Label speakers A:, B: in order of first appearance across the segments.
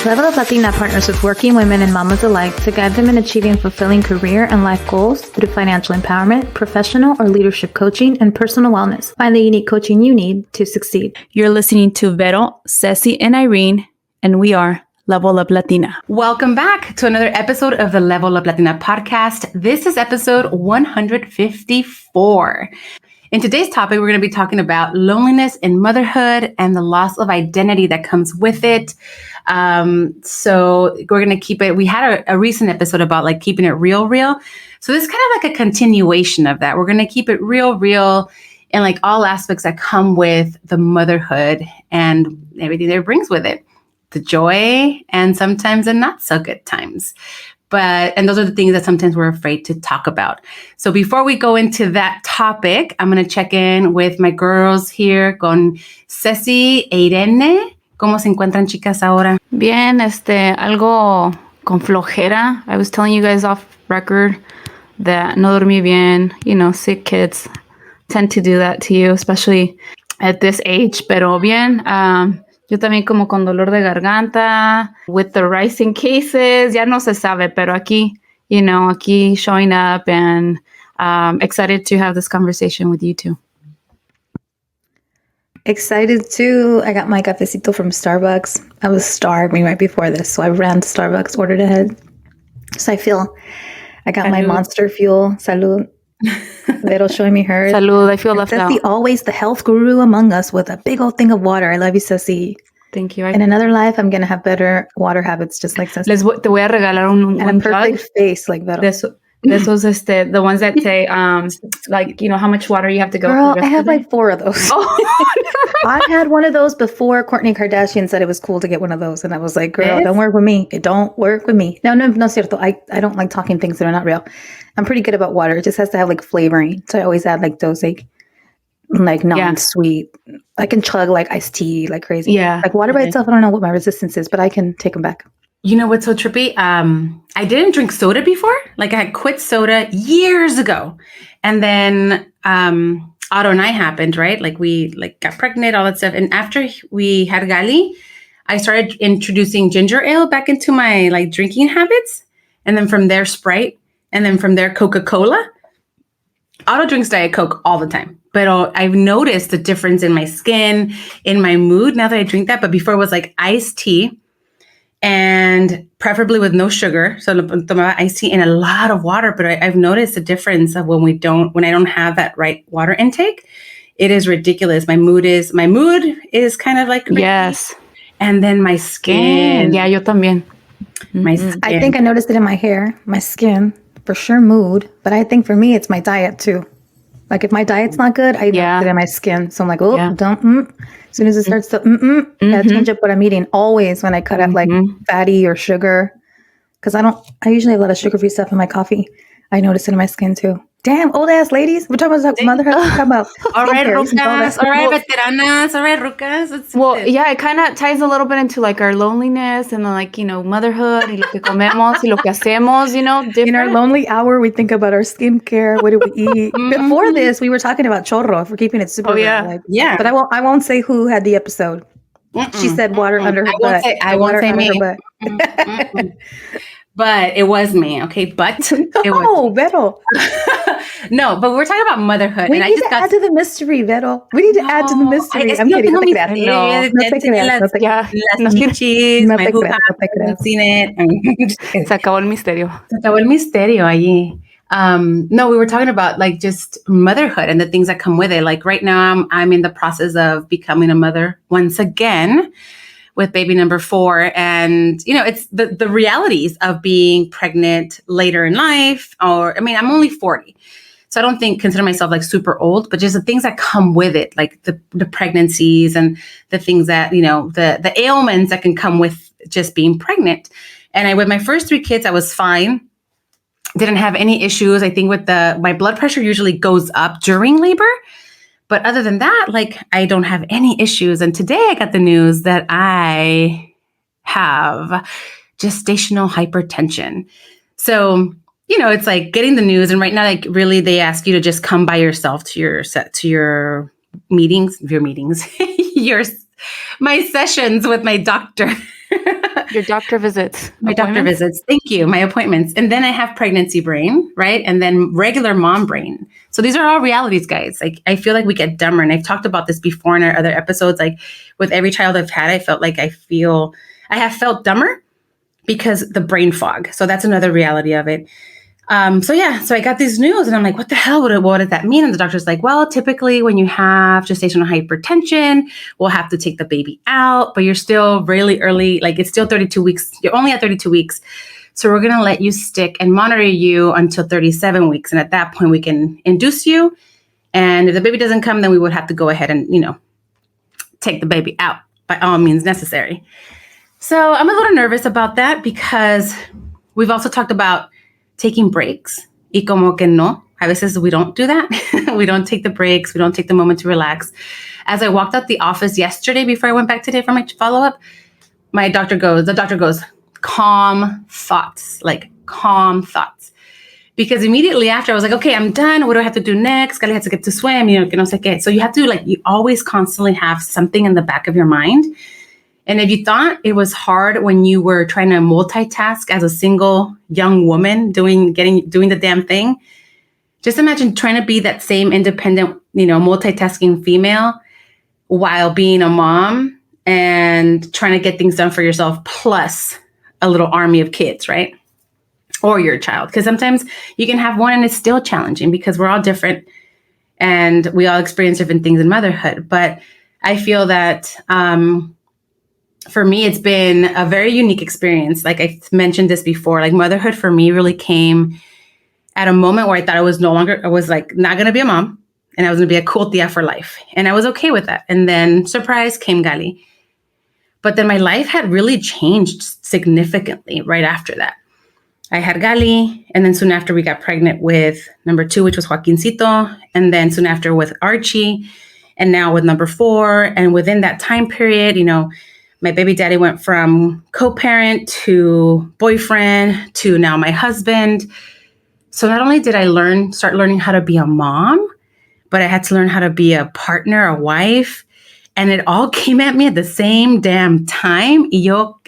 A: Level Up Latina partners with working women and mamas alike to guide them in achieving fulfilling career and life goals through financial empowerment, professional or leadership coaching, and personal wellness. Find the unique coaching you need to succeed.
B: You're listening to Vero, Ceci, and Irene, and we are Level Up Latina.
C: Welcome back to another episode of the Level Up Latina podcast. This is episode 154. In today's topic, we're going to be talking about loneliness in motherhood and the loss of identity that comes with it. So we're going to keep it. We had a recent episode about like keeping it real. So this is kind of like a continuation of that. We're going to keep it real and like all aspects that come with the motherhood and everything that it brings with it. The joy and sometimes the not so good times. And those are the things that sometimes we're afraid to talk about. So before we go into that topic, I'm going to check in with my girls here con Ceci e Irene. ¿Cómo se encuentran, chicas, ahora?
B: Bien, algo con flojera. I was telling you guys off record that no dormí bien. You know, sick kids tend to do that to you, especially at this age. Pero bien, yo también como con dolor de garganta, with the rising cases, ya no se sabe, pero aquí, you know, aquí showing up and excited to have this conversation with you two.
A: Excited too. I got my cafecito from Starbucks. I was starving right before this, so I ran to Starbucks, ordered ahead. So I feel I got my Monster Fuel. Salud. Vero showing me hers.
B: Salud. I feel left out.
A: Ceci, always the health guru among us with a big old thing of water. I love you, Ceci.
B: Thank you.
A: In another life, I'm going to have better water habits just like Ceci.
B: Te voy a regalar un
A: perfect
B: jug
A: face like Vero.
B: De esos, the ones that say, like, you know, how much water you have to go.
A: Girl, I have like 4 of those.
B: Oh.
A: I had one of those before Kourtney Kardashian said it was cool to get one of those. And I was like, girl, don't work with me. It don't work with me. No, cierto. I don't like talking things that are not real. I'm pretty good about water. It just has to have like flavoring. So I always add like those like non-sweet. I can chug like iced tea like crazy.
B: Yeah.
A: Like water by itself, I don't know what my resistance is, but I can take them back.
C: You know what's so trippy? I didn't drink soda before. Like I had quit soda years ago. And then Otto and I happened, right? Like we got pregnant, all that stuff. And after we had Gali, I started introducing ginger ale back into my like drinking habits. And then from there, Sprite. And then from there, Coca-Cola. Otto drinks Diet Coke all the time. But I've noticed the difference in my skin, in my mood now that I drink that. But before it was like iced tea. And preferably with no sugar. So tomaba iced tea and a lot of water. But I've noticed the difference of when I don't have that right water intake. It is ridiculous. My mood is kind of like
B: yes.
C: And then my skin.
B: Yeah, yo también.
C: My skin.
A: I think I noticed it in my hair, my skin, for sure mood. But I think for me, it's my diet too. Like if my diet's not good, I notice it in my skin. So I'm like, don't. As soon as it starts to, gotta change up what I'm eating. Always when I cut out like fatty or sugar, because I usually have a lot of sugar-free stuff in my coffee. I notice it in my skin too. Damn, old ass ladies. We're talking about motherhood. We're talking about
C: all right, rucas. All right, veteranas. All right, rucas.
B: Well, yeah, it kind of ties a little bit into like our loneliness and like, you know, motherhood y lo que comemos y lo que hacemos, you know. Different.
A: In our lonely hour, we think about our skincare. What do we eat? Before this, we were talking about chorro. If we're keeping it super real, like, But I won't say who had the episode. She said water under her butt.
C: I won't say me. But it was me, okay? But it was
A: Vero.
C: No, but we're talking about motherhood.
A: We need to add to the mystery, Vero. We need to add to the mystery. I'm kidding. No te creas.
C: Las michis, my hoo-ha, haven't seen it.
B: Se acabó el misterio.
C: Se acabó el misterio allí. No, we were talking about like just motherhood and the things that come with it. Like right now, I'm in the process of becoming a mother once again with baby number 4. And, you know, it's the realities of being pregnant later in life. I'm only 40. So I don't consider myself like super old, but just the things that come with it, like the pregnancies and the things that, you know, the ailments that can come with just being pregnant. And with my first 3 kids, I was fine. Didn't have any issues. I think my blood pressure usually goes up during labor. But other than that, like I don't have any issues. And today I got the news that I have gestational hypertension. So, you know, it's like getting the news. And right now, like really, they ask you to just come by yourself to your meetings, my sessions with my doctor.
B: Your doctor visits.
C: My doctor visits. Thank you. My appointments. And then I have pregnancy brain, right? And then regular mom brain. So these are all realities, guys. Like, I feel like we get dumber. And I've talked about this before in our other episodes. Like, with every child I've had, I felt like I have felt dumber because the brain fog. So that's another reality of it. So I got this news and I'm like, what the hell? What does that mean? And the doctor's like, well, typically when you have gestational hypertension, we'll have to take the baby out, but you're still really early. Like, it's still 32 weeks. You're only at 32 weeks. So we're going to let you stick and monitor you until 37 weeks. And at that point we can induce you. And if the baby doesn't come, then we would have to go ahead and, take the baby out by all means necessary. So I'm a little nervous about that because we've also talked about taking breaks. Y como que no. A veces we don't do that. We don't take the breaks. We don't take the moment to relax. As I walked out the office yesterday before I went back today for my follow-up, the doctor goes, calm thoughts, like calm thoughts. Because immediately after I was like, okay, I'm done. What do I have to do next? Gali has to get to swim, que no sé qué. So you have to you always constantly have something in the back of your mind. And if you thought it was hard when you were trying to multitask as a single young woman doing the damn thing, just imagine trying to be that same independent, multitasking female while being a mom and trying to get things done for yourself, plus a little army of kids, right? Or your child. Because sometimes you can have one and it's still challenging because we're all different and we all experience different things in motherhood. But I feel that for me, it's been a very unique experience. Like I mentioned this before, like motherhood for me really came at a moment where I thought I was not going to be a mom and I was going to be a cool tia for life. And I was okay with that. And then surprise came Gali. But then my life had really changed significantly right after that. I had Gali, and then soon after we got pregnant with number 2, which was Joaquincito. And then soon after with Archie, and now with number 4. And within that time period, my baby daddy went from co-parent to boyfriend to now my husband. So not only did I start learning how to be a mom, but I had to learn how to be a partner, a wife. And it all came at me at the same damn time.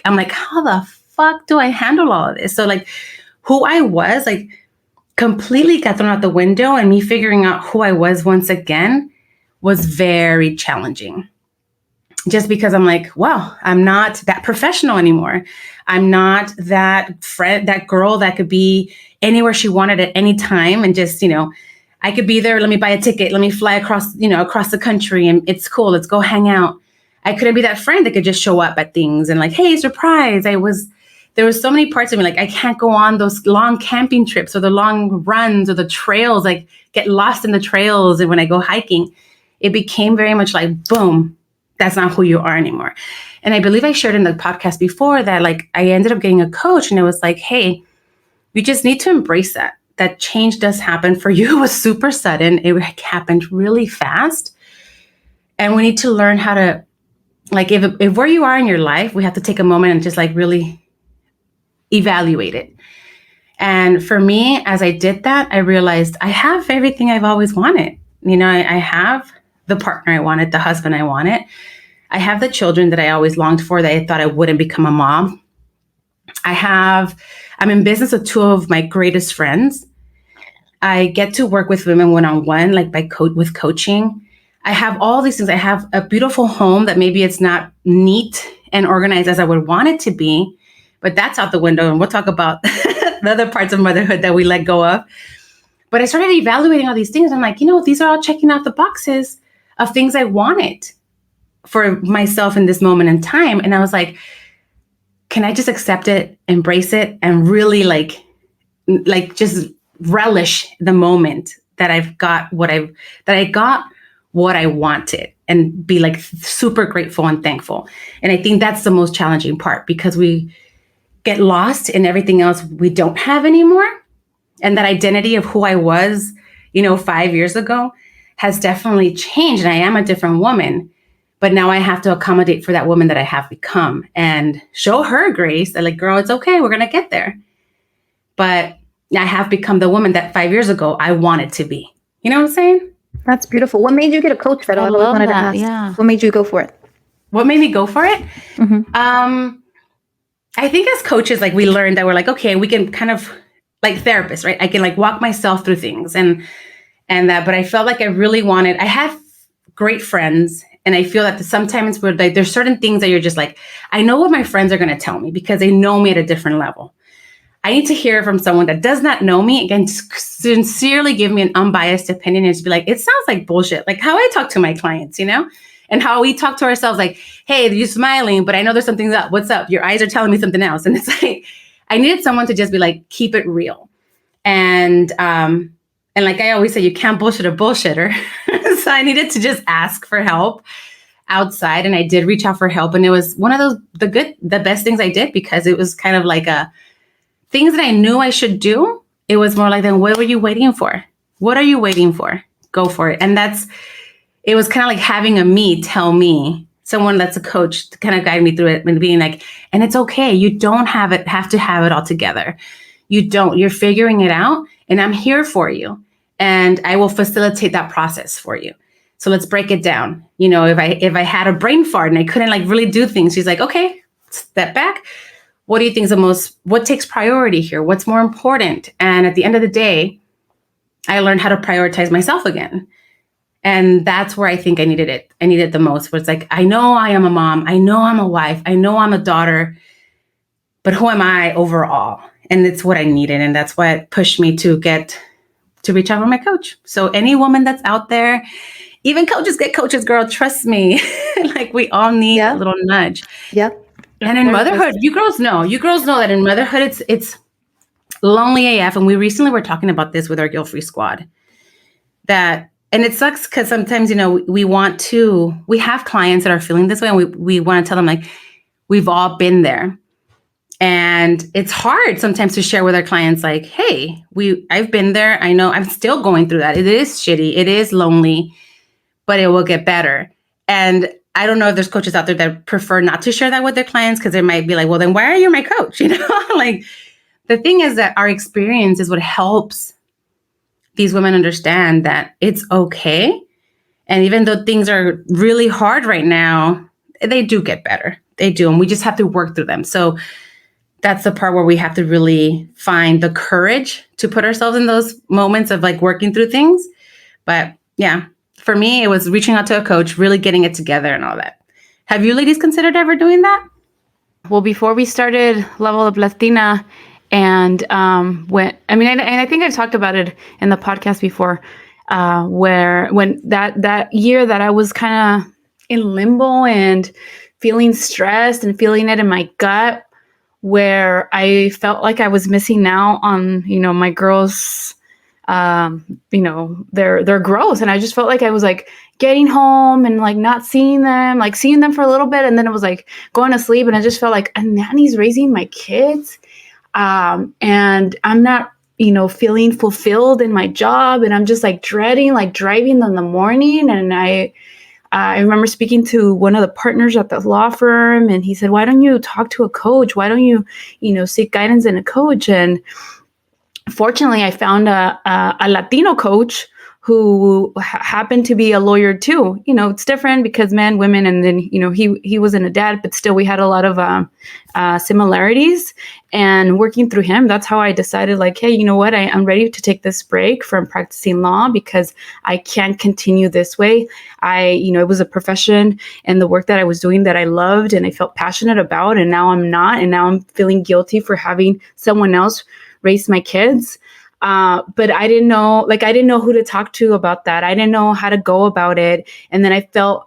C: I'm like, how the fuck do I handle all of this? So who I was completely got thrown out the window, and me figuring out who I was once again was very challenging. Just because I'm like, wow, I'm not that professional anymore. I'm not that friend, that girl that could be anywhere she wanted at any time. And just, I could be there. Let me buy a ticket. Let me fly across the country and it's cool. Let's go hang out. I couldn't be that friend that could just show up at things and hey, surprise. There was so many parts of me. I can't go on those long camping trips or the long runs or the trails, get lost in the trails. And when I go hiking, it became very much boom. That's not who you are anymore. And I believe I shared in the podcast before that I ended up getting a coach, and it was hey, you just need to embrace that change does happen. For you, it was super sudden. It happened really fast. And we need to learn how to if where you are in your life, we have to take a moment and just really evaluate it. And for me, as I did that, I realized I have everything I've always wanted. I have the partner I wanted, the husband I wanted. I have the children that I always longed for, that I thought I wouldn't become a mom. I'm in business with 2 of my greatest friends. I get to work with women one-on-one, with coaching. I have all these things. I have a beautiful home that maybe it's not neat and organized as I would want it to be, but that's out the window. And we'll talk about the other parts of motherhood that we let go of. But I started evaluating all these things. I'm like, these are all checking out the boxes of things I wanted for myself in this moment in time. And I was like, can I just accept it, embrace it, and really just relish the moment that I got what I wanted, and be super grateful and thankful. And I think that's the most challenging part, because we get lost in everything else we don't have anymore. And that identity of who I was, 5 years ago has definitely changed. And I am a different woman, but now I have to accommodate for that woman that I have become and show her grace that girl, it's okay. We're going to get there. But I have become the woman that 5 years ago I wanted to be. You know what I'm saying?
A: That's beautiful. What made you get a coach, Fed? I love that. Yeah. What made you go for it?
C: What made me go for it? Mm-hmm. I think as coaches, like we learned that we're like, okay, we can kind of like therapists, right? I can like walk myself through things and that, but I felt like I had great friends. And I feel that sometimes we're like, there's certain things that you're just like, I know what my friends are going to tell me because they know me at a different level. I need to hear from someone that does not know me and sincerely give me an unbiased opinion and just be like, it sounds like bullshit. Like how I talk to my clients, and how we talk to ourselves like, hey, you're smiling, but I know there's something up. What's up? Your eyes are telling me something else. And it's like, I needed someone to just be like, keep it real. And like I always say, you can't bullshit a bullshitter. So I needed to just ask for help outside. And I did reach out for help. And it was one of the best things I did, because it was kind of like things that I knew I should do. It was more like, then what were you waiting for? What are you waiting for? Go for it. And it was kind of like having tell me, someone that's a coach to kind of guide me through it and being like, and it's okay. You don't have to have it all together. You're figuring it out, and I'm here for you. And I will facilitate that process for you. So let's break it down. If I had a brain fart and I couldn't like really do things, she's like, okay, step back. What do you think is what takes priority here? What's more important? And at the end of the day, I learned how to prioritize myself again. And that's where I think I needed it. I needed it the most, where it's like, I know I am a mom. I know I'm a wife. I know I'm a daughter, but who am I overall? And it's what I needed. And that's what pushed me to reach out for my coach. So any woman that's out there, even coaches get coaches, girl, trust me. Like we all need a little nudge.
A: Yep.
C: And in motherhood, you girls know that in motherhood, it's lonely AF. And we recently were talking about this with our Guilt Free Squad. And it sucks because sometimes, we have clients that are feeling this way, and we want to tell them like, we've all been there. And it's hard sometimes to share with our clients like, hey, I've been there. I know I'm still going through that. It is shitty. It is lonely, but it will get better. And I don't know if there's coaches out there that prefer not to share that with their clients, because they might be like, well, then why are you my coach? Like the thing is that our experience is what helps these women understand that it's okay. And even though things are really hard right now, they do get better. They do. And we just have to work through them. So that's the part where we have to really find the courage to put ourselves in those moments of like working through things. But yeah, for me, it was reaching out to a coach, really getting it together and all that. Have you ladies considered ever doing that?
B: Well, before we started Level Up Latina, and I think I've talked about it in the podcast before, when that year that I was kind of in limbo and feeling stressed and feeling it in my gut, where I felt like I was missing out on, my girls, their growth. And I just felt like I was like getting home and like not seeing them for a little bit. And then it was like going to sleep. And I just felt like a nanny's raising my kids. And I'm not, feeling fulfilled in my job. And I'm just like dreading, like driving in the morning. And I remember speaking to one of the partners at the law firm, and he said, why don't you talk to a coach? Why don't you, seek guidance in a coach? And fortunately, I found a Latino coach who happened to be a lawyer too. It's different because men, women, and then, he wasn't a dad, but still we had a lot of similarities. And working through him, that's how I decided like, hey, you know what? I'm ready to take this break from practicing law because I can't continue this way. It was a profession and the work that I was doing that I loved and I felt passionate about. And now I'm not. And now I'm feeling guilty for having someone else raise my kids. But I didn't know who to talk to about that. I didn't know how to go about it. And then I felt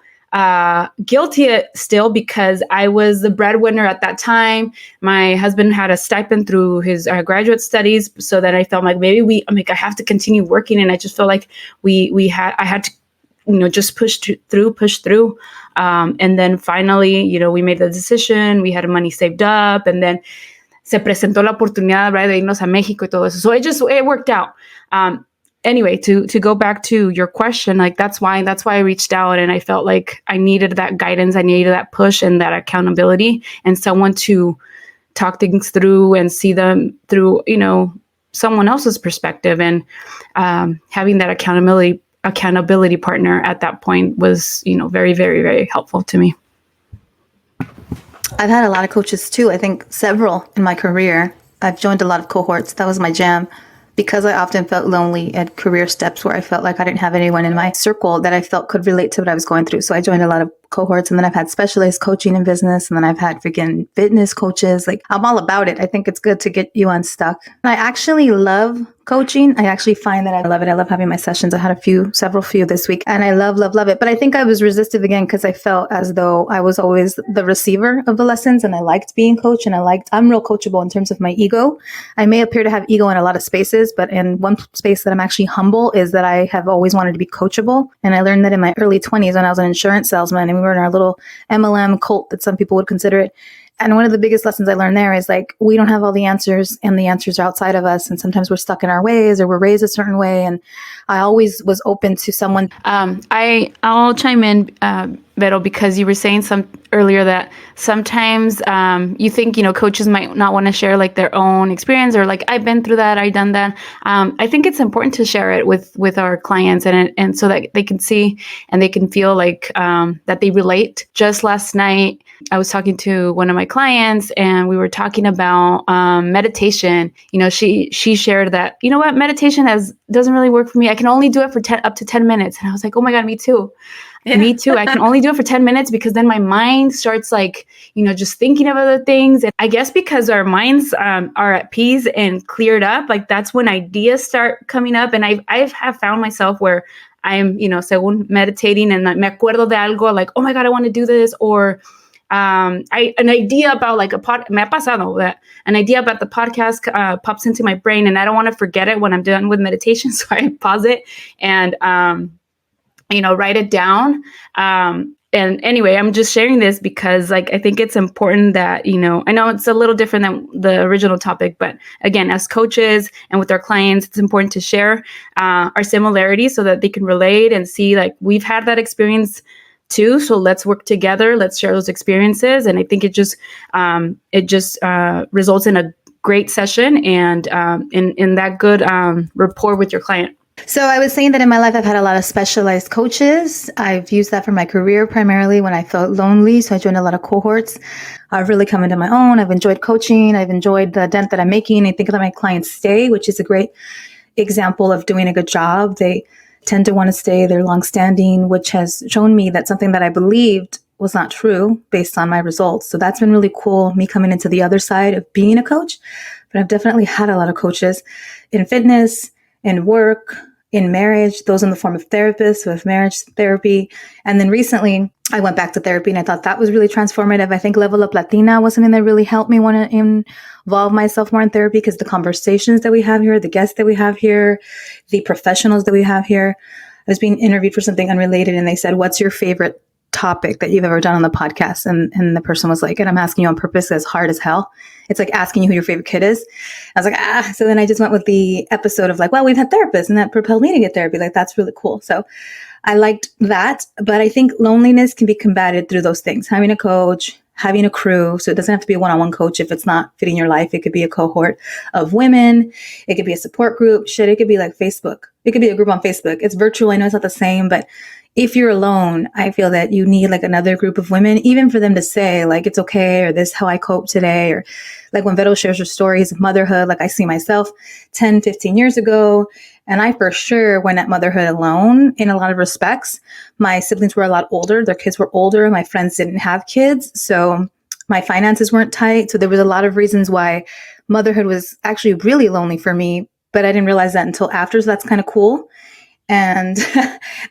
B: guilty still because I was the breadwinner at that time. My husband had a stipend through his graduate studies, so that I felt like maybe I have to continue working. And I just felt like I had to, just push through. And then finally, we made the decision. We had money saved up, and then se presentó la oportunidad, right, de irnos a México y todo eso. So it worked out. Anyway, to go back to your question, like that's why I reached out, and I felt like I needed that guidance. I needed that push and that accountability and someone to talk things through and see them through, someone else's perspective. And having that accountability partner at that point was, very, very, very helpful to me.
A: I've had a lot of coaches too. I think several in my career. I've joined a lot of cohorts. That was my jam. Because I often felt lonely at career steps where I felt like I didn't have anyone in my circle that I felt could relate to what I was going through. So I joined a lot of cohorts, and then I've had specialized coaching in business, and then I've had freaking fitness coaches. Like, I'm all about it. I think it's good to get you unstuck. I actually love coaching. I actually find that I love it. I love having my sessions. I had several few this week, and I love it. But I think I was resistive again because I felt as though I was always the receiver of the lessons, and I liked being coached, and I'm real coachable in terms of my ego. I may appear to have ego in a lot of spaces, but in one space that I'm actually humble is that I have always wanted to be coachable. And I learned that in my early 20s when I was an insurance salesman, and we were in our little MLM cult that some people would consider it. And one of the biggest lessons I learned there is like, we don't have all the answers, and the answers are outside of us. And sometimes we're stuck in our ways, or we're raised a certain way. And I always was open to someone.
B: I'll chime in, Vero, because you were saying earlier that sometimes you think, coaches might not want to share like their own experience, or like, I've been through that, I've done that. I think it's important to share it with our clients, and so that they can see and they can feel like that they relate. Just last night, I was talking to one of my clients, and we were talking about meditation. She shared that, meditation doesn't really work for me. I can only do it for up to 10 minutes. And I was like, oh my God, me too. Yeah. Me too. I can only do it for 10 minutes because then my mind starts like, just thinking of other things. And I guess because our minds are at peace and cleared up, like that's when ideas start coming up. And I have found myself where I'm, según meditating, and me acuerdo de algo, like, oh my God, I want to do this. Or an idea about like me ha pasado that an idea about the podcast pops into my brain, and I don't want to forget it when I'm done with meditation. So I pause it and, write it down. And anyway, I'm just sharing this because like, I think it's important that, I know it's a little different than the original topic, but again, as coaches and with our clients, it's important to share our similarities so that they can relate and see like, we've had that experience too. So let's work together. Let's share those experiences. And I think it just results in a great session and in that good rapport with your client.
A: So I was saying that in my life, I've had a lot of specialized coaches. I've used that for my career primarily when I felt lonely. So I joined a lot of cohorts. I've really come into my own. I've enjoyed coaching. I've enjoyed the dent that I'm making. I think that my clients stay, which is a great example of doing a good job. They tend to want to stay. They're longstanding, which has shown me that something that I believed was not true based on my results. So that's been really cool, me coming into the other side of being a coach. But I've definitely had a lot of coaches in fitness, in work, in marriage, those in the form of therapists with marriage therapy. And then recently I went back to therapy, and I thought that was really transformative. I think Level Up Latina was something that really helped me want to involve myself more in therapy, because the conversations that we have here, the guests that we have here, the professionals that we have here. I was being interviewed for something unrelated, and they said, what's your favorite topic that you've ever done on the podcast? And the person was like, and I'm asking you on purpose, as hard as hell. It's like asking you who your favorite kid is. I was like, So then I just went with the episode of like, well, we've had therapists, and that propelled me to get therapy. Like, that's really cool. So I liked that. But I think loneliness can be combated through those things. Having a coach, having a crew. So it doesn't have to be a one-on-one coach if it's not fitting your life. It could be a cohort of women. It could be a support group. It could be like Facebook. It could be a group on Facebook. It's virtual. I know it's not the same, but if you're alone, I feel that you need like another group of women, even for them to say like, it's okay, or this is how I cope today. Or like when Vero shares her stories of motherhood, like I see myself 10, 15 years ago. And I for sure went at motherhood alone in a lot of respects. My siblings were a lot older. Their kids were older. My friends didn't have kids. So my finances weren't tight. So there was a lot of reasons why motherhood was actually really lonely for me, but I didn't realize that until after. So that's kind of cool. And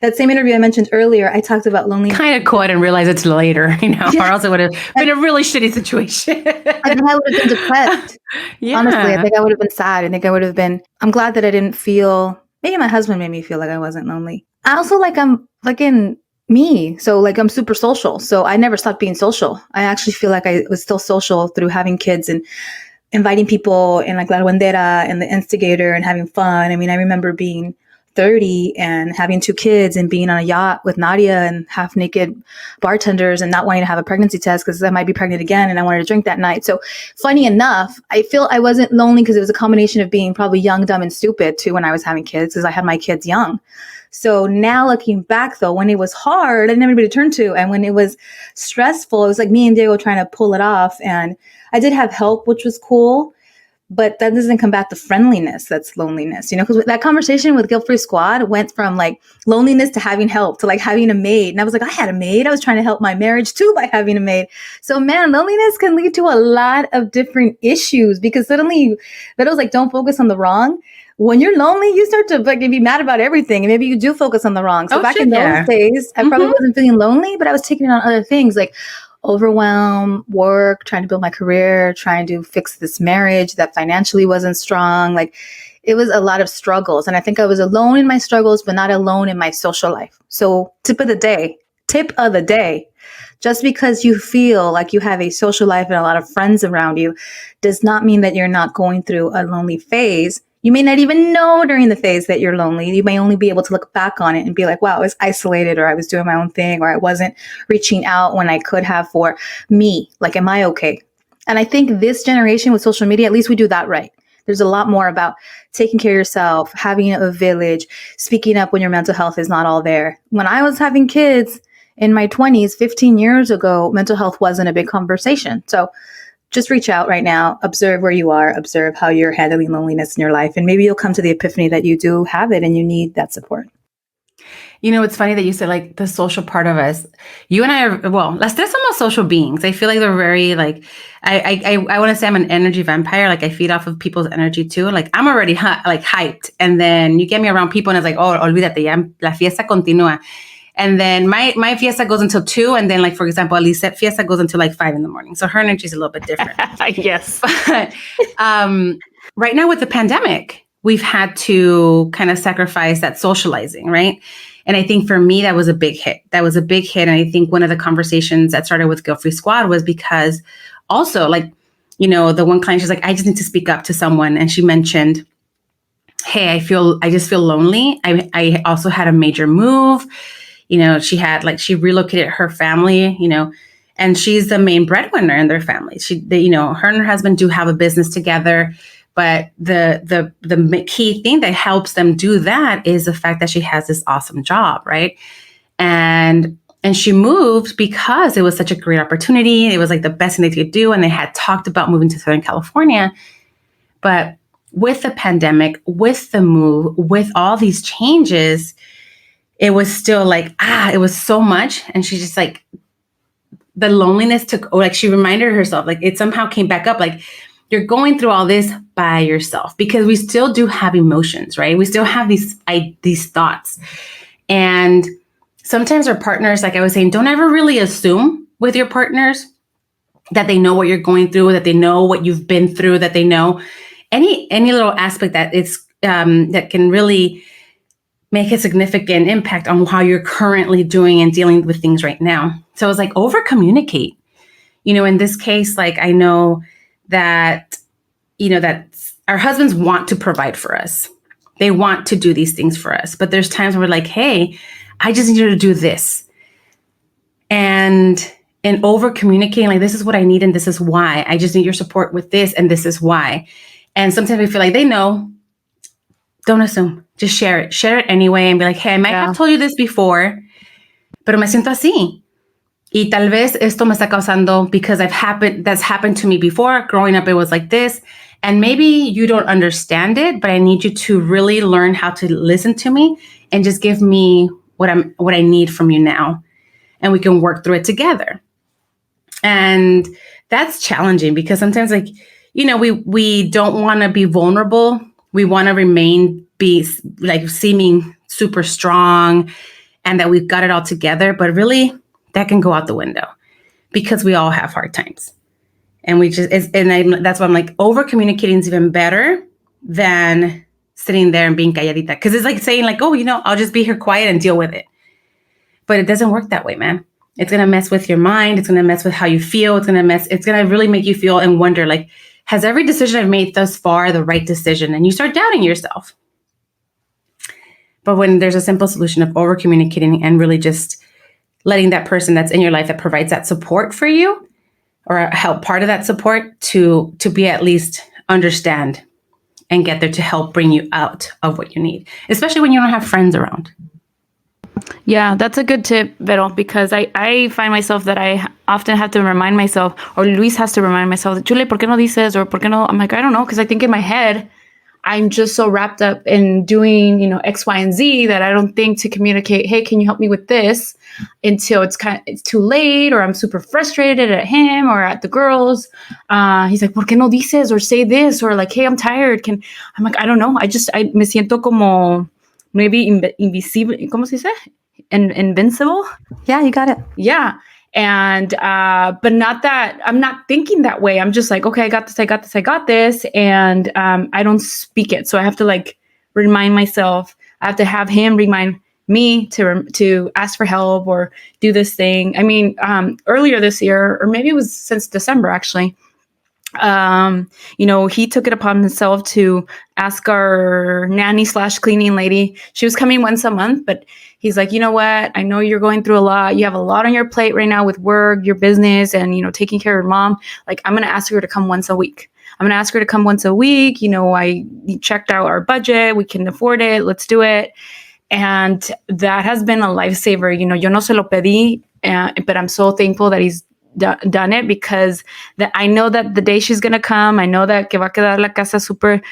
A: that same interview I mentioned earlier, I talked about loneliness.
C: Kind of cool. I didn't realize it's later, or else it would have been a really shitty situation.
A: I think I would have been depressed. Yeah. Honestly, I think I would have been sad. I think I would have been, I'm glad that I didn't feel, maybe my husband made me feel like I wasn't lonely. I also I'm like in me. So like I'm super social. So I never stopped being social. I actually feel like I was still social through having kids and inviting people in like La Bandera and the Instigator and having fun. I mean, I remember being 30 and having 2 kids and being on a yacht with Nadia and half naked bartenders and not wanting to have a pregnancy test because I might be pregnant again and I wanted to drink that night. So funny enough, I feel I wasn't lonely because it was a combination of being probably young, dumb, and stupid too when I was having kids, because I had my kids young. So now looking back though, when it was hard, I didn't have anybody to turn to. And when it was stressful, it was like me and Diego trying to pull it off. And I did have help, which was cool. But that doesn't combat the friendliness that's loneliness, because that conversation with Guilt Free Squad went from like loneliness to having help to like having a maid. And I was like, I had a maid. I was trying to help my marriage too by having a maid. So man, loneliness can lead to a lot of different issues because suddenly that was like, don't focus on the wrong. When you're lonely, you start to like be mad about everything. And maybe you do focus on the wrong. So back in those days, I probably wasn't feeling lonely, but I was taking on other things like overwhelm, work, trying to build my career, trying to fix this marriage that financially wasn't strong. Like it was a lot of struggles. And I think I was alone in my struggles, but not alone in my social life. So tip of the day, just because you feel like you have a social life and a lot of friends around you does not mean that you're not going through a lonely phase. You may not even know during the phase that you're lonely. You may only be able to look back on it and be like, wow, I was isolated, or I was doing my own thing, or I wasn't reaching out when I could have for me. Like, am I okay? And I think this generation with social media, at least we do that right. There's a lot more about taking care of yourself, having a village, speaking up when your mental health is not all there. When I was having kids in my 20s, 15 years ago, mental health wasn't a big conversation. So just reach out right now, observe where you are, observe how you're handling loneliness in your life, and maybe you'll come to the epiphany that you do have it and you need that support.
C: It's funny that you said like the social part of us. You and I are, las tres somos social beings. I feel like they're very like, I want to say I'm an energy vampire. Like I feed off of people's energy too. Like I'm already hyped. And then you get me around people and it's like, oh, olvídate, ya la fiesta continúa. And then my fiesta goes until 2. And then like, for example, Lisette fiesta goes until like 5 a.m. So her energy is a little bit different.
B: Yes.
C: But right now with the pandemic, we've had to kind of sacrifice that socializing, right? And I think for me, that was a big hit. And I think one of the conversations that started with Guilt Free Squad was because also like, the one client, she's like, I just need to speak up to someone. And she mentioned, hey, I just feel lonely. I also had a major move. She relocated her family, and she's the main breadwinner in their family. Her and her husband do have a business together, but the key thing that helps them do that is the fact that she has this awesome job, right? And she moved because it was such a great opportunity. It was like the best thing they could do, and they had talked about moving to Southern California. But with the pandemic, with the move, with all these changes, it was still like, it was so much. And she just like, the loneliness she reminded herself, like it somehow came back up. Like you're going through all this by yourself because we still do have emotions, right? We still have these thoughts. And sometimes our partners, like I was saying, don't ever really assume with your partners that they know what you're going through, that they know what you've been through, that they know any little aspect that it's, that can really make a significant impact on how you're currently doing and dealing with things right now. So it's like over communicate, in this case, like I know that, that our husbands want to provide for us. They want to do these things for us, but there's times where we're like, hey, I just need you to do this. And over communicating, like, this is what I need. And this is why I just need your support with this. And this is why. And sometimes we feel like they know. Don't assume, just share it anyway and be like, hey, I might have told you this before, pero me siento así. Y tal vez esto me está causando because that's happened to me before. Growing up, it was like this. And maybe you don't understand it, but I need you to really learn how to listen to me and just give me what I need from you now. And we can work through it together. And that's challenging because sometimes we don't want to be vulnerable. We want to be like seeming super strong and that we've got it all together, but really that can go out the window because we all have hard times. And that's why I'm like, over communicating is even better than sitting there and being calladita. Cause it's like saying like, oh, I'll just be here quiet and deal with it. But it doesn't work that way, man. It's going to mess with your mind. It's going to mess with how you feel. It's going to really make you feel and wonder like, has every decision I've made thus far the right decision? And you start doubting yourself. But when there's a simple solution of over communicating and really just letting that person that's in your life that provides that support for you or help part of that support to be at least understand and get there to help bring you out of what you need, especially when you don't have friends around.
B: Yeah, that's a good tip, Vero, because I find myself that I often have to remind myself, or Luis has to remind myself, Julie, ¿por qué no dices? Or ¿por qué no? I'm like, I don't know, because I think in my head, I'm just so wrapped up in doing, X, Y, and Z that I don't think to communicate, hey, can you help me with this? Until it's too late, or I'm super frustrated at him or at the girls. He's like, ¿por qué no dices? Or say this, or like, hey, I'm tired. I'm like, I don't know. I me siento como maybe invisible. ¿Cómo se dice? Invincible.
A: Yeah, you got it.
B: Yeah. And, but not that I'm not thinking that way. I'm just like, okay, I got this. And, I don't speak it. So I have to like remind myself, I have to have him remind me to ask for help or do this thing. I mean, earlier this year, or maybe it was since December, actually, he took it upon himself to ask our nanny / cleaning lady. She was coming once a month, but he's like, you know what? I know you're going through a lot. You have a lot on your plate right now with work, your business, and, taking care of your mom. Like, I'm going to ask her to come once a week. I checked out our budget. We can afford it. Let's do it. And that has been a lifesaver. Yo no se lo pedí, but I'm so thankful that he's done it, because I know that the day she's going to come, I know that que va a quedar la casa super,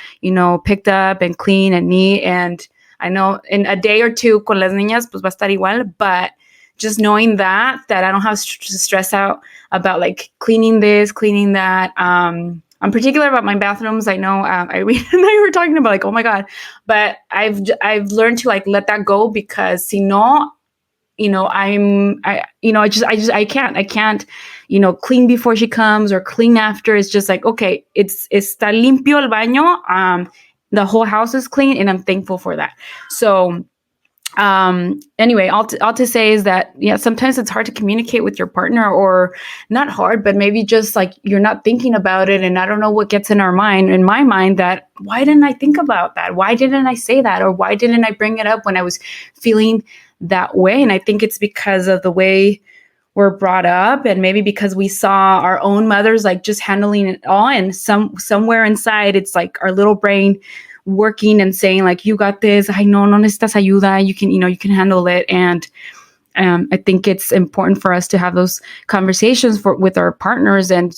B: picked up and clean and neat. And I know in a day or two con las niñas, pues va a estar igual. But just knowing that I don't have to stress out about like cleaning this, cleaning that. I'm particular about my bathrooms. I know Irene and I were talking about like, oh my God, but I've learned to like let that go, because si no, I can't, clean before she comes or clean after. It's just like, okay, está limpio el baño. The whole house is clean, and I'm thankful for that. So, anyway, all to say is that, yeah, sometimes it's hard to communicate with your partner, or not hard, but maybe just like you're not thinking about it. And I don't know what gets in my mind, that why didn't I think about that? Why didn't I say that? Or why didn't I bring it up when I was feeling that way? And I think it's because of the way we're brought up, and maybe because we saw our own mothers like just handling it all, and somewhere inside it's like our little brain working and saying like, you got this. Ay, no necesitas ayuda. You can handle it. And I think it's important for us to have those conversations with our partners, and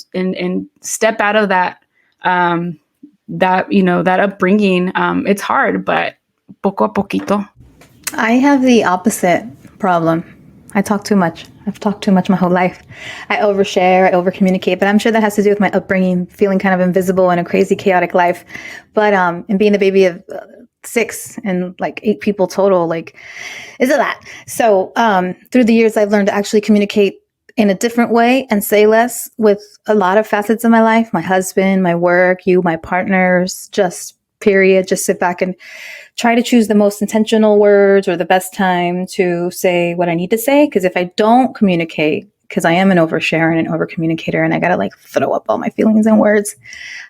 B: step out of that that upbringing. It's hard, but poco a poquito.
A: I have the opposite problem. I talk too much. I've talked too much my whole life. I overshare, I overcommunicate, but I'm sure that has to do with my upbringing, feeling kind of invisible in a crazy, chaotic life. But and being the baby of 6 and like 8 people total, like, is it that? So through the years, I've learned to actually communicate in a different way and say less with a lot of facets of my life, my husband, my work, my partners, just period. Just sit back and try to choose the most intentional words or the best time to say what I need to say. Because if I don't communicate, because I am an oversharer and an overcommunicator, and I got to like throw up all my feelings in words,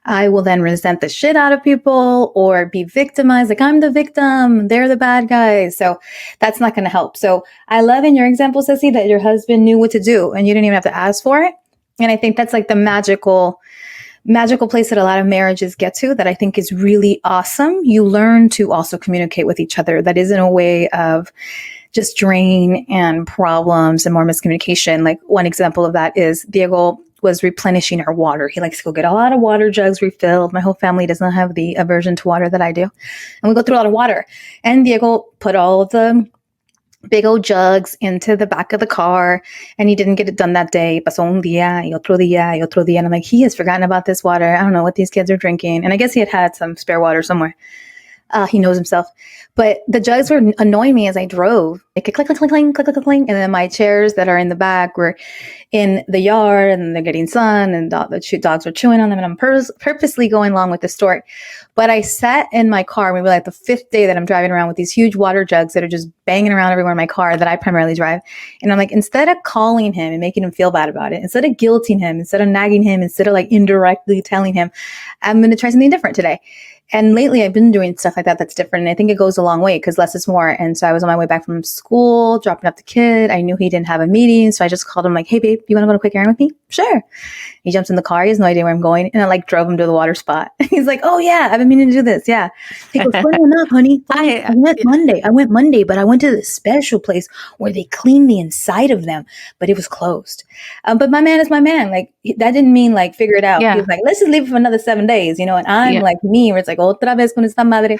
A: I will then resent the shit out of people or be victimized. Like, I'm the victim, they're the bad guys. So that's not going to help. So I love in your example, Ceci, that your husband knew what to do and you didn't even have to ask for it. And I think that's like the magical place that a lot of marriages get to, that I think is really awesome. You learn to also communicate with each other. That isn't a way of just drain and problems and more miscommunication. Like, one example of that is Diego was replenishing our water. He likes to go get a lot of water jugs refilled. My whole family does not have the aversion to water that I do. And we go through a lot of water. And Diego put all of the big old jugs into the back of the car, and he didn't get it done that day. Pasó un día y otro día y otro día. And I'm like, he has forgotten about this water. I don't know what these kids are drinking. And I guess he had some spare water somewhere. He knows himself. But the jugs were annoying me as I drove. Like, click, click, click, click, click, click, click. And then my chairs that are in the back were in the yard, and they're getting sun, and the dogs are chewing on them. And I'm purposely going along with the story. But I sat in my car, maybe like the 5th day that I'm driving around with these huge water jugs that are just banging around everywhere in my car that I primarily drive. And I'm like, instead of calling him and making him feel bad about it, instead of guilting him, instead of nagging him, instead of like indirectly telling him, I'm going to try something different today. And lately I've been doing stuff like that that's different. And I think it goes a long way because less is more. And so I was on my way back from school, dropping off the kid. I knew he didn't have a meeting. So I just called him like, hey, babe, you want to go on a quick errand with me? Sure. He jumps in the car. He has no idea where I'm going. And I like drove him to the water spot. He's like, oh, yeah, I've been meaning to do this. Yeah. He goes, funny enough, honey. I went Monday, but I went to this special place where they clean the inside of them, but it was closed. But my man is my man. Like, that didn't mean like figure it out.
B: Yeah.
A: He was like, let's just leave it for another 7 days, you know, and I'm like me, where it's like, otra vez con esta madre.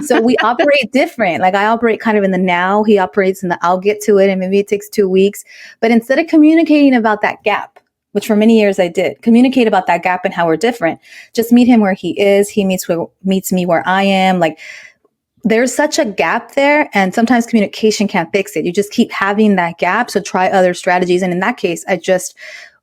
A: So we operate different. Like I operate kind of in the now. He operates in the I'll get to it and maybe it takes 2 weeks. But instead of communicating about that gap, which for many years I did, communicate about that gap and how we're different, just meet him where he is. He meets me where I am. Like there's such a gap there. And sometimes communication can't fix it. You just keep having that gap. So try other strategies. And in that case, I just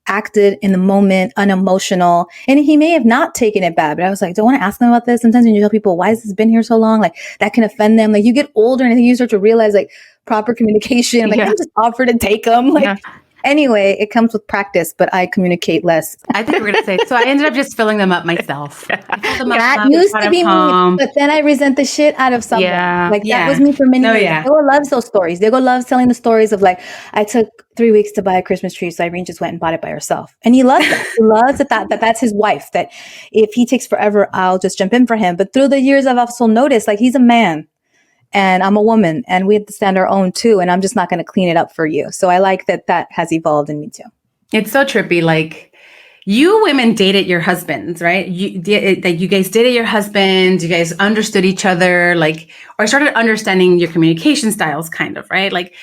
A: acted in the moment, unemotional. And he may have not taken it bad, but I was like, don't want to ask them about this. Sometimes when you tell people, why has this been here so long? Like that can offend them. Like you get older and I think you start to realize like proper communication. Like I just offer to take them. Like anyway, it comes with practice, but I communicate less.
C: I think we're going to say, so I ended up just filling them up myself.
A: That used to be me, but then I resent the shit out of someone. That was me for many years. Diego loves those stories. Diego loves telling the stories of like, I took 3 weeks to buy a Christmas tree, so Irene just went and bought it by herself. And he loves that. He loves that's his wife, that if he takes forever, I'll just jump in for him. But through the years, I've also noticed like he's a man. And I'm a woman and we have to stand our own too. And I'm just not going to clean it up for you. So I like that has evolved in me too.
C: It's so trippy. Like you women dated your husbands, right? You guys dated your husbands. You guys understood each other, like, or started understanding your communication styles kind of, right? Like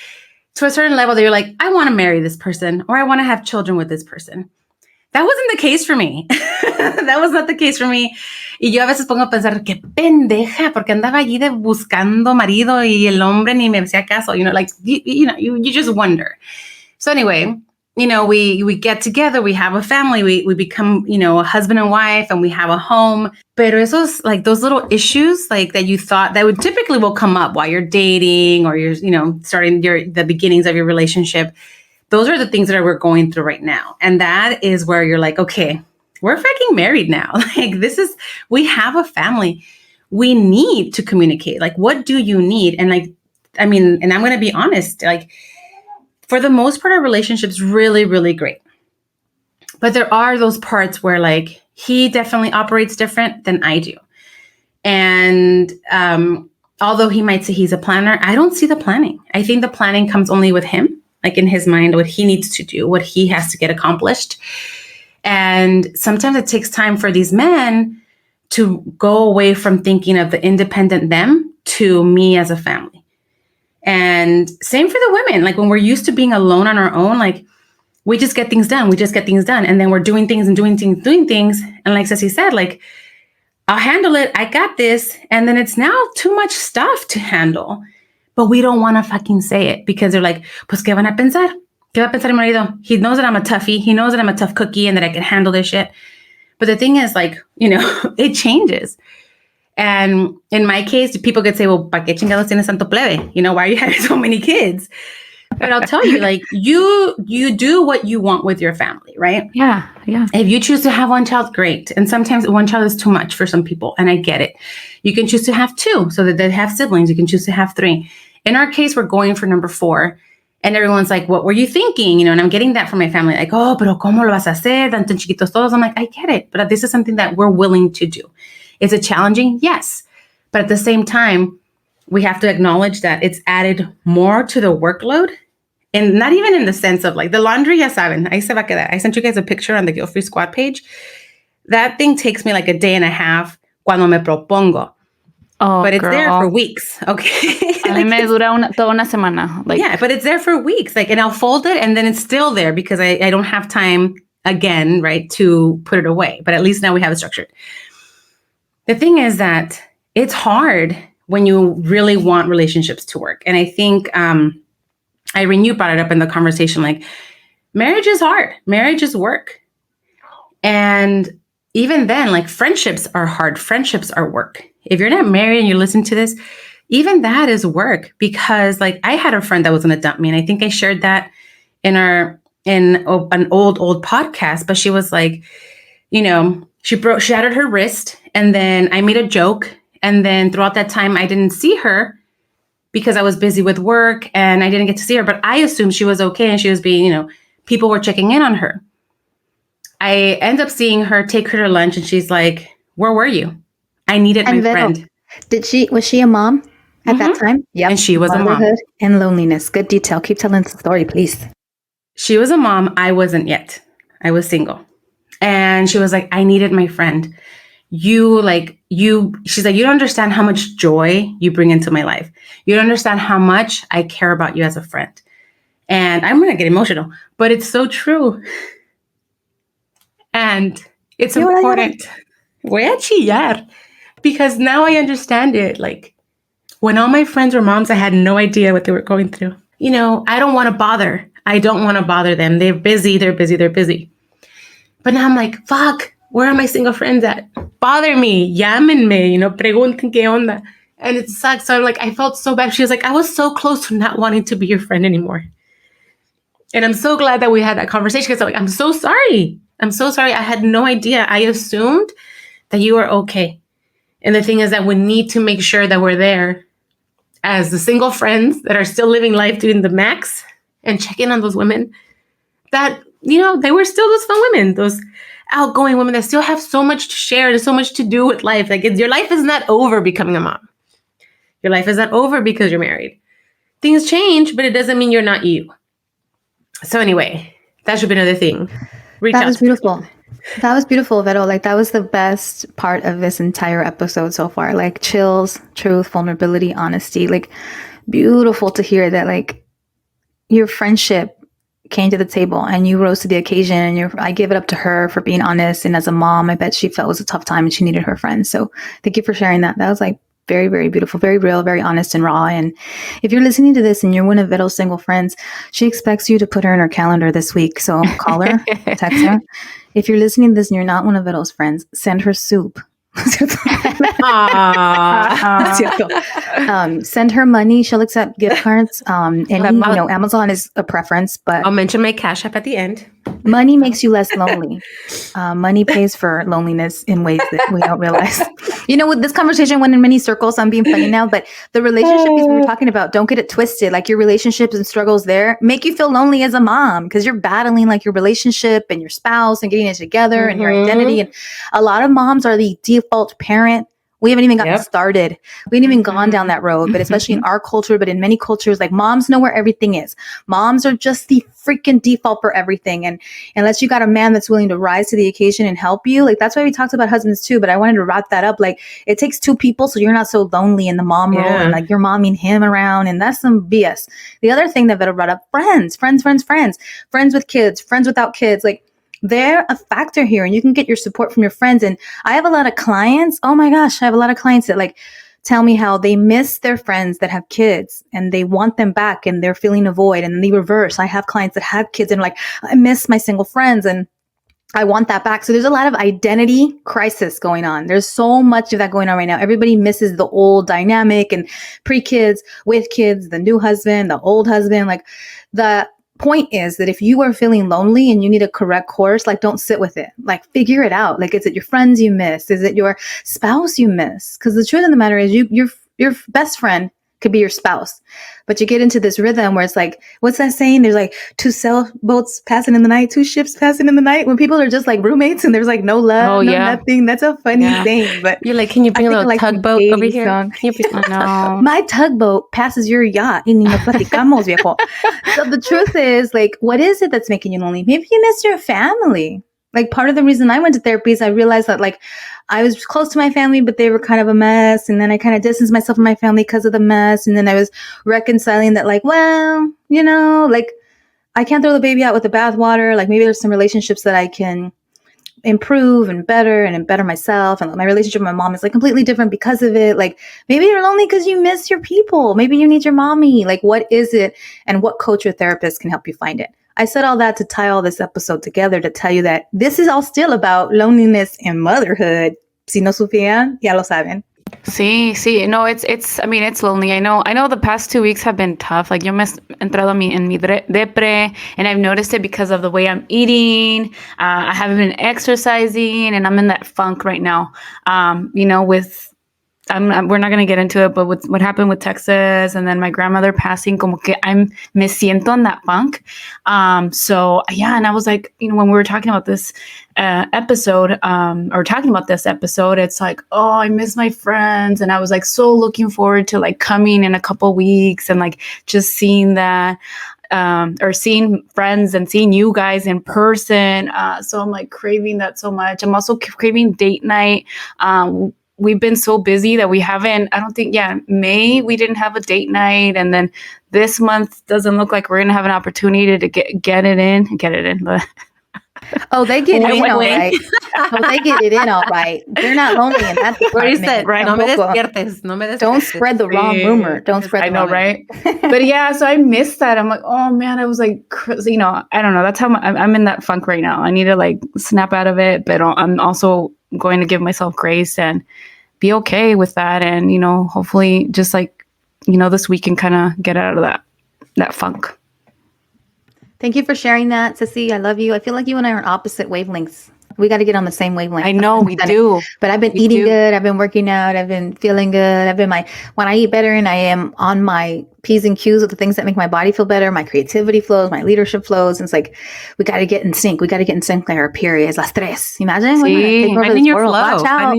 C: to a certain level that you're like, I want to marry this person or I want to have children with this person. That wasn't the case for me. That was not the case for me. Y yo a veces pongo a pensar, qué pendeja, porque andaba allí buscando marido y el hombre ni me hacía caso. You know, like, you just wonder. So anyway, you know, we get together, we have a family, we become, you know, a husband and wife and we have a home. Pero esos, like those little issues, like that you thought that would typically will come up while you're dating or you're, you know, starting the beginnings of your relationship. Those are the things that we're going through right now. And that is where you're like, okay, we're fucking married now. Like we have a family. We need to communicate. Like, what do you need? And like, I mean, and I'm going to be honest, like for the most part, our relationship's really, really great. But there are those parts where like, he definitely operates different than I do. And, although he might say he's a planner, I don't see the planning. I think the planning comes only with him. Like in his mind, what he needs to do, what he has to get accomplished. And sometimes it takes time for these men to go away from thinking of the independent them to me as a family. And same for the women. Like when we're used to being alone on our own, like we just get things done. And then we're doing things. And like Ceci said, like, I'll handle it. I got this. And then it's now too much stuff to handle. But we don't want to fucking say it because they're like, pues, ¿qué van a pensar? ¿Qué va a pensar mi marido? He knows that I'm a toughie. He knows that I'm a tough cookie and that I can handle this shit. But the thing is, like, you know, it changes. And in my case, people could say, well, ¿para qué chingados tienes tanto plebe? You know, why are you having so many kids? But I'll tell you, like, you do what you want with your family, right?
B: Yeah.
C: If you choose to have one child, great. And sometimes one child is too much for some people, and I get it. You can choose to have 2 so that they have siblings. You can choose to have 3. In our case, we're going for number 4. And everyone's like, what were you thinking? You know, and I'm getting that from my family. Like, oh, pero ¿cómo lo vas a hacer? Tan chiquitos todos. I'm like, I get it. But this is something that we're willing to do. Is it challenging? Yes. But at the same time, we have to acknowledge that it's added more to the workload. And not even in the sense of like the laundry, ya saben, ahí se va a quedar. I sent you guys a picture on the Guilt Free Squad page. That thing takes me like a day and a half cuando me propongo.
B: Oh,
C: but it's
B: girl.
C: there for weeks, okay?
B: A mí me dura toda una semana. Like,
C: yeah, but it's there for weeks. Like, and I'll fold it and then it's still there because I don't have time again, right, to put it away. But at least now we have it structured. The thing is that it's hard when you really want relationships to work. And I think, Irene, you brought it up in the conversation, like marriage is hard. Marriage is work. And even then, like friendships are hard. Friendships are work. If you're not married and you listen to this, even that is work because like I had a friend that was going to dump me. And I think I shared that in an old podcast, but she was like, you know, she shattered her wrist and then I made a joke And then throughout that time, I didn't see her because I was busy with work and I didn't get to see her. But I assumed she was okay and she was being, people were checking in on her. I end up seeing her, take her to lunch, and she's like, "Where were you? I needed my friend."
A: Was she a mom at that time?
C: Yep. And she was a mom.
A: And loneliness. Good detail. Keep telling the story, please.
C: She was a mom. I wasn't yet. I was single. And she was like, "I needed my friend. She's like, you don't understand how much joy you bring into my life. You don't understand how much I care about you as a friend." And I'm going to get emotional, but it's so true. And it's important. Voy a chillar. Because now I understand it. Like, when all my friends were moms, I had no idea what they were going through. I don't want to bother. I don't want to bother them. They're busy. But now I'm like, fuck, where are my single friends at? Bother me. Llámenme. Pregunten qué onda. And it sucks. So I'm like, I felt so bad. She was like, I was so close to not wanting to be your friend anymore. And I'm so glad that we had that conversation because I'm like, I'm so sorry. I had no idea. I assumed that you were okay. And the thing is that we need to make sure that we're there as the single friends that are still living life doing the max and check in on those women that, they were still those fun women, those outgoing women that still have so much to share and so much to do with life. Like, your life is not over becoming a mom. Your life is not over because you're married. Things change, but it doesn't mean you're not you. So anyway, that should be another thing.
A: That was beautiful. That was beautiful, Vero. Like, that was the best part of this entire episode so far. Like, chills, truth, vulnerability, honesty. Like, beautiful to hear that, like, your friendship came to the table and you rose to the occasion, and I give it up to her for being honest. And as a mom, I bet she felt it was a tough time and she needed her friends. So thank you for sharing that. That was like very, very beautiful, very real, very honest and raw. And if you're listening to this and you're one of Vero's single friends, she expects you to put her in her calendar this week. So call her, text her. If you're listening to this and you're not one of Vero's friends, send her soup. Send her money. She'll accept gift cards. Amazon is a preference, but
C: I'll mention my Cash App at the end.
A: Money makes you less lonely. Money pays for loneliness in ways that we don't realize. With this conversation went in many circles. I'm being funny now, but the relationship piece we were talking about, don't get it twisted. Like, your relationships and struggles there make you feel lonely as a mom because you're battling like your relationship and your spouse and getting it together and your identity. And a lot of moms are the default parent. We haven't even gotten started. We haven't even gone down that road, but especially in our culture, but in many cultures, like, moms know where everything is. Moms are just the freaking default for everything. And unless you got a man that's willing to rise to the occasion and help you, like, that's why we talked about husbands too, but I wanted to wrap that up. Like, it takes two people so you're not so lonely in the mom role and like you're momming him around, and that's some BS. The other thing that Vero brought up, friends with kids, friends without kids, like, they're a factor here, and you can get your support from your friends. And I have a lot of clients. Oh my gosh, I have a lot of clients that like tell me how they miss their friends that have kids and they want them back and they're feeling a void. And the reverse. I have clients that have kids and like, I miss my single friends and I want that back. So there's a lot of identity crisis going on. There's so much of that going on right now. Everybody misses the old dynamic and pre-kids, with kids, the new husband, the old husband. Like, the point is that if you are feeling lonely and you need a correct course, like, don't sit with it. Like, figure it out. Like, is it your friends you miss? Is it your spouse you miss? Because the truth of the matter is, your best friend could be your spouse, but you get into this rhythm where it's like, what's that saying? There's like two sailboats passing in the night, two ships passing in the night, when people are just like roommates and there's like no love, nothing. That's a funny saying, but
C: you're like, can you bring a little tugboat over here?
A: No. My tugboat passes your yacht. So the truth is, like, what is it that's making you lonely? Maybe you miss your family. Like, part of the reason I went to therapy is I realized that, like, I was close to my family, but they were kind of a mess. And then I kind of distanced myself from my family because of the mess. And then I was reconciling that, like, well, like, I can't throw the baby out with the bathwater. Like, maybe there's some relationships that I can improve and better myself. And my relationship with my mom is like completely different because of it. Like, maybe you're lonely because you miss your people. Maybe you need your mommy. Like, what is it? And what coach or therapist can help you find it? I said all that to tie all this episode together to tell you that this is all still about loneliness and motherhood. Si no supieran, ya lo saben.
B: Sí. No, it's lonely. I know the past 2 weeks have been tough. Like, yo me he entrado en mi depre, and I've noticed it because of the way I'm eating. I haven't been exercising, and I'm in that funk right now. With we're not going to get into it, but with what happened with Texas and then my grandmother passing, como que me siento in that funk. So yeah, and I was like, you know, when we were talking about this episode, it's like, oh, I miss my friends. And I was like, so looking forward to like coming in a couple weeks and like just seeing that. Or seeing friends and seeing you guys in person. So I'm like craving that so much. I'm also craving date night. We've been so busy that we haven't, I don't think, May, we didn't have a date night. And then this month doesn't look like we're going to have an opportunity to get it in. But
A: oh, they get it in all right. Oh, they get it in all right. They're not lonely in that
C: What he said,
B: right?
C: No me despiertes.
A: Don't spread the wrong rumor. Don't spread the wrong rumor.
B: Right? But yeah, so I missed that. I'm like, oh man, I was like, you know, I don't know. That's how I'm in that funk right now. I need to like snap out of it, but I'm also going to give myself grace and be okay with that. And, you know, hopefully just like, you know, this week can kind of get out of that funk.
A: Thank you for sharing that, Sissy. I love you. I feel like you and I are on opposite wavelengths. We got to get on the same wavelength.
B: I know we do.
A: But I've been eating good. I've been working out. I've been feeling good. when I eat better and I am on my P's and Q's with the things that make my body feel better, my creativity flows, my leadership flows. And it's like, we got to get in sync. We got to get in sync like our periods. Las tres. Imagine.
C: Sí, finding your flow. Watch out.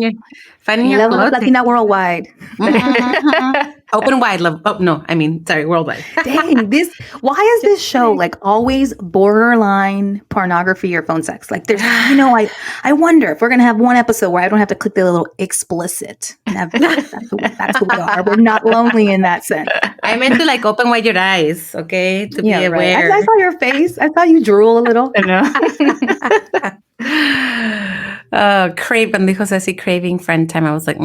C: Finding your flow.
A: Latina worldwide.
C: Mm-hmm. Open wide, love. Oh, no. I mean, sorry, worldwide.
A: Dang, why is this show like always borderline pornography or phone sex? Like there's, you know, I wonder if we're going to have one episode where I don't have to click the little explicit. That's who we are. We're not lonely in that sense.
C: I meant to like open wide your eyes, okay? To be aware.
A: Right. I saw your face. I saw you drool a little.
B: I know.
C: Cuando dijo Ceci craving friend time, I was like, ya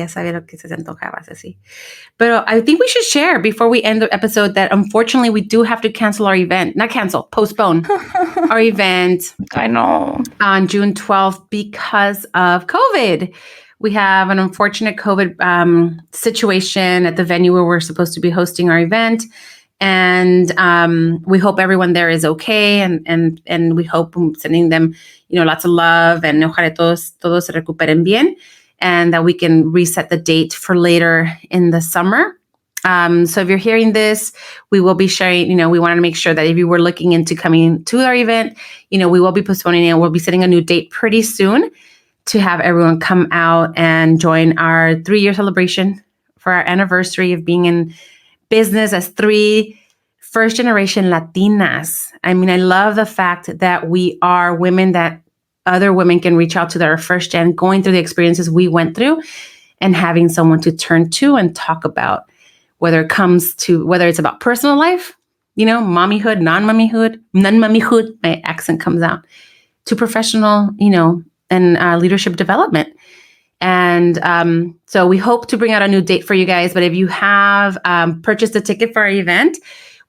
C: sabía lo que se antojaba, Ceci. But I think we should share before we end the episode that unfortunately we do have to cancel our event. Not cancel, postpone our event.
B: I know.
C: On June 12th because of COVID. We have an unfortunate COVID situation at the venue where we're supposed to be hosting our event. And we hope everyone there is okay. And we hope sending them, you know, lots of love and ojalá todos se recuperen bien. And that we can reset the date for later in the summer. So if you're hearing this, we will be sharing, you know, we want to make sure that if you were looking into coming to our event, you know, we will be postponing it. We'll be setting a new date pretty soon to have everyone come out and join our 3-year celebration for our anniversary of being in business as 3 first-generation Latinas. I mean, I love the fact that we are women that other women can reach out to that are first-gen, going through the experiences we went through and having someone to turn to and talk about, whether it's about personal life, you know, mommyhood, non-mommyhood, my accent comes out, to professional, you know, and leadership development. And so we hope to bring out a new date for you guys. But if you have purchased a ticket for our event,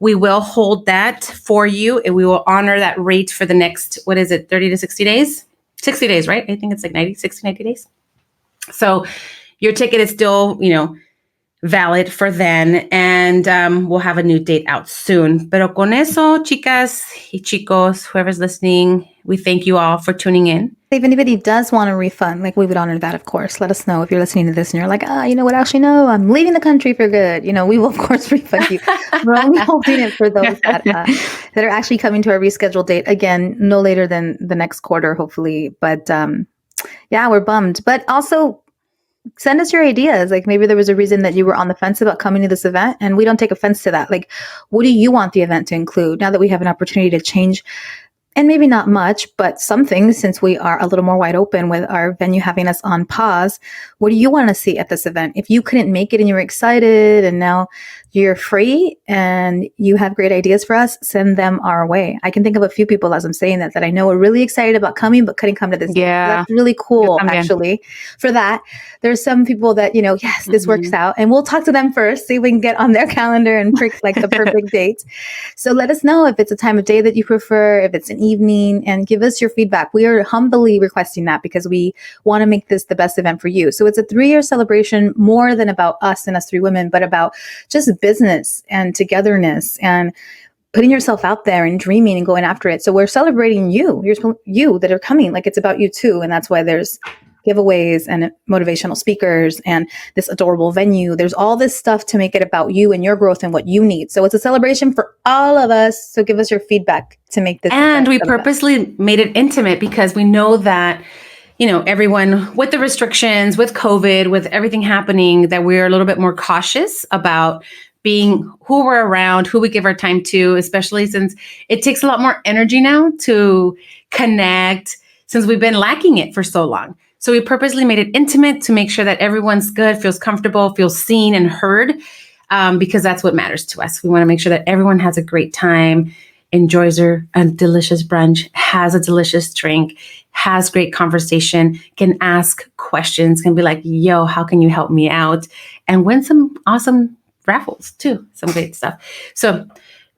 C: we will hold that for you and we will honor that rate for the next, 30 to 60 days? 60 days, right? I think it's like 90 days. So your ticket is still, you know, valid for then. And we'll have a new date out soon. Pero con eso, chicas y chicos, whoever's listening, we thank you all for tuning in.
A: If anybody does want a refund, like we would honor that, of course. Let us know if you're listening to this and you're like, you know what? Actually, no, I'm leaving the country for good. You know, we will, of course, refund you. We're only holding it for those that are actually coming to our rescheduled date. Again, no later than the next quarter, hopefully. But yeah, we're bummed. But also, send us your ideas. Like maybe there was a reason that you were on the fence about coming to this event, and we don't take offense to that. Like, what do you want the event to include now that we have an opportunity to change? And maybe not much, but something, since we are a little more wide open with our venue having us on pause. What do you want to see at this event? If you couldn't make it and you were excited and now you're free and you have great ideas for us, send them our way. I can think of a few people as I'm saying that I know are really excited about coming, but couldn't come to this.
B: Yeah.
A: That's really cool, actually. For that, there's some people that, you know, yes, this works out. And we'll talk to them first, see if we can get on their calendar and pick like the perfect date. So let us know if it's a time of day that you prefer, if it's an evening, and give us your feedback. We are humbly requesting that because we want to make this the best event for you. So it's a 3-year celebration, more than about us and us 3 women, but about just business and togetherness and putting yourself out there and dreaming and going after it. So we're celebrating you that are coming. Like it's about you too. And that's why there's giveaways and motivational speakers and this adorable venue. There's all this stuff to make it about you and your growth and what you need. So it's a celebration for all of us. So give us your feedback to make this.
C: And we purposely made it intimate because we know that, everyone with the restrictions, with COVID, with everything happening, that we're a little bit more cautious about being who we're around, who we give our time to, especially since it takes a lot more energy now to connect, since we've been lacking it for so long. So we purposely made it intimate to make sure that everyone's good, feels comfortable, feels seen and heard, because that's what matters to us. We want to make sure that everyone has a great time, enjoys a delicious brunch, has a delicious drink, has great conversation, can ask questions, can be like, yo, how can you help me out? And win some awesome raffles too, some great stuff. So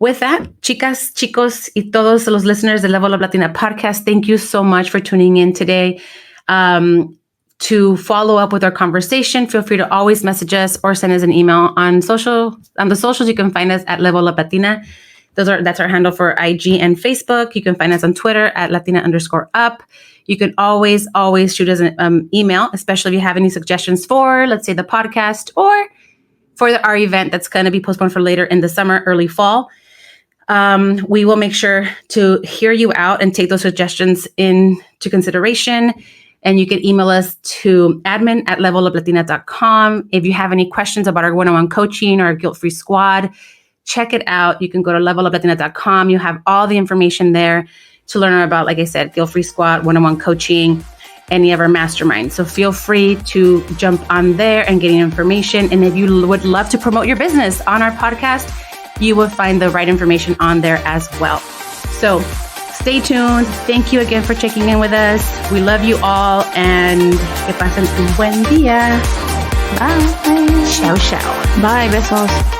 C: with that, chicas, chicos, y todos los listeners of Level Up Latina podcast, thank you so much for tuning in today. To follow up with our conversation, feel free to always message us or send us an email on the socials. You can find us at Level Up Latina. That's our handle for IG and Facebook. You can find us on Twitter at Latina_up. You can always shoot us an email, especially if you have any suggestions for, let's say, the podcast or for our event that's going to be postponed for later in the summer, early fall. We will make sure to hear you out and take those suggestions into consideration. And you can email us to admin@leveluplatina.com. If you have any questions about our one-on-one coaching or our guilt-free squad, check it out. You can go to leveluplatina.com. You have all the information there to learn about, like I said, guilt-free squad, one-on-one coaching, any of our masterminds. So feel free to jump on there and get information. And if you would love to promote your business on our podcast, you will find the right information on there as well. So stay tuned. Thank you again for checking in with us. We love you all, and que pasen un buen día.
B: Bye.
C: Ciao, ciao.
B: Bye. Besos.